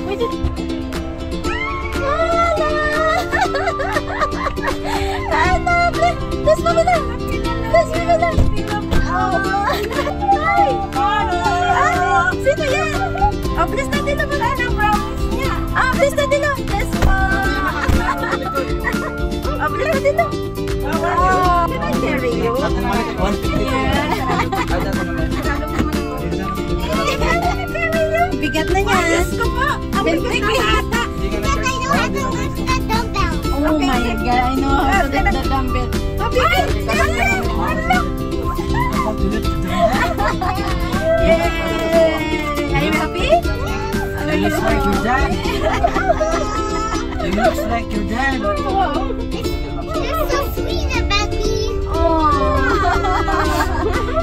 Pwede. Let's move it up. Let's move it up. Sino yan? Oh, please na dilo mo na ng brownies niya. Ah, please na dilo. Let's go. Oh, please na dilo. Oh, can I carry you? Bigat na niya. Diyos ko po. Ang bigat na ata. Oh my God, I know how to lift the dumbbell. Yay! Are you happy? It looks like your dad. It looks like your dad. You're so sweet, Becky. Oh,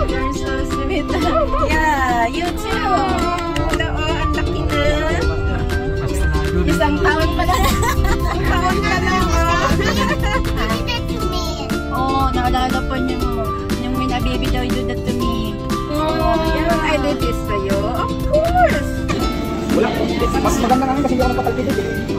you're so sweet. Yeah, you too. Ang laki na. Isang taon pa lang. Isang taon pa lang. Oh, naalala pa niyo yung baby daw, you do that to me. Oh, yeah, I did this sa'yo. Of course. Wala. Mas maganda namin kasi hindi ako napapalpitin.